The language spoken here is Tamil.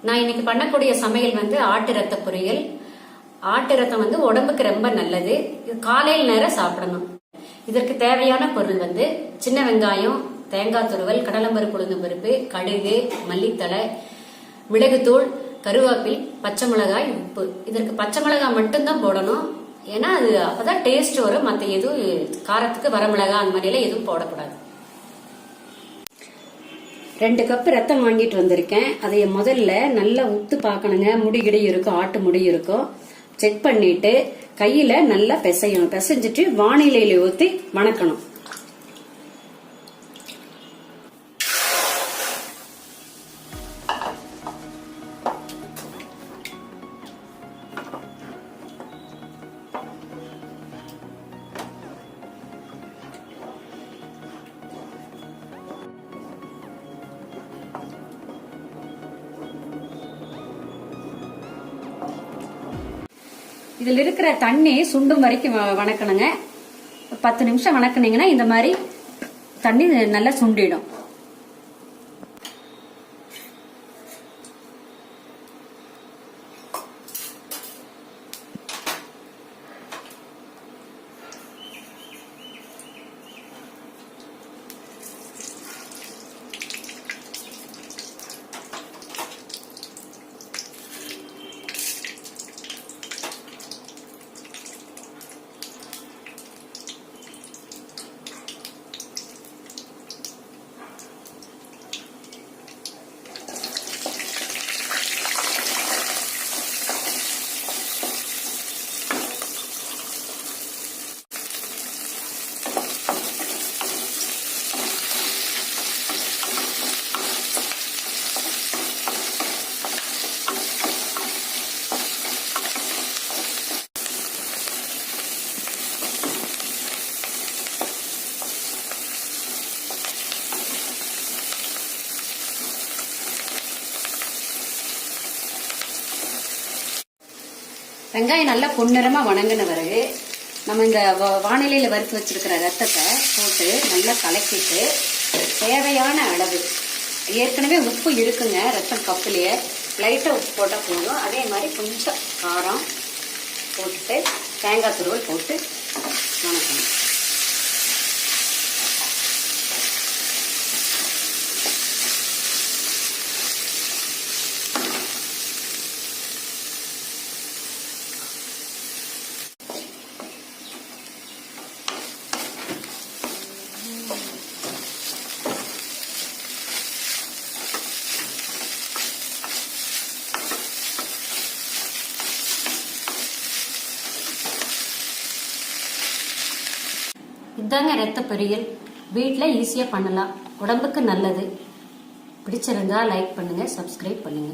நான் இன்னைக்கு பண்ணக்கூடிய சமையல் வந்து ஆட்டு ரத்த பொரியல். ஆட்டு ரத்தம் வந்து உடம்புக்கு ரொம்ப நல்லது. இது காலையில் நேரம் சாப்பிடணும். இதற்கு தேவையான பொருள் வந்து சின்ன வெங்காயம், தேங்காய் துருவல், கடலம்பருப்பு, உளுந்து பருப்பு, கடுகு, மல்லித்தலை, மிளகுத்தூள், கருவேப்பில், பச்சை மிளகாய், உப்பு. இதற்கு பச்சை மிளகாய் மட்டும்தான் போடணும். ஏன்னா அது அப்பதான் டேஸ்ட் வரும். மற்ற எதுவும் காரத்துக்கு வரமிளகாய் அந்த மாதிரி எல்லாம் எதுவும் போடக்கூடாது. 2 கப் ரத்தம் வாங்கிட்டு வந்திருக்கேன். அதை முதல்ல நல்லா உத்து பார்க்கணுங்க. முடிகிடி இருக்கும், ஆட்டு முடி இருக்கும். செக் பண்ணிட்டு கையில நல்லா பிசையணும். பிசைஞ்சிட்டு வானிலையில ஊத்தி வணக்கணும். இதுல இருக்கிற தண்ணி சுண்டும் வரைக்கும் வணக்கணுங்க. 10 நிமிஷம் வணக்குனீங்கன்னா இந்த மாதிரி தண்ணி நல்லா சுண்டிடும். வெங்காயம் நல்லா பொன்னிறமா வணங்கின பிறகு நம்ம இந்த வானிலையில வறுத்து வச்சிருக்கிற ரத்தத்தை போட்டு நல்லா கலக்கிட்டு தேவையான அளவு, ஏற்கனவே உப்பு இருக்குங்க ரத்தம் கப்புலயே, லைட்டா உப்பு போட்டா போதும். அதே மாதிரி கொஞ்சம் காரம் போட்டுட்டு தேங்காய் துருவல் போட்டு வணக்கணும். இதாங்க ரத்த பொரியல். வீட்டில் ஈஸியாக பண்ணலாம், உடம்புக்கு நல்லது. பிடிச்சிருந்தா லைக் பண்ணுங்க, சப்ஸ்கிரைப் பண்ணுங்க.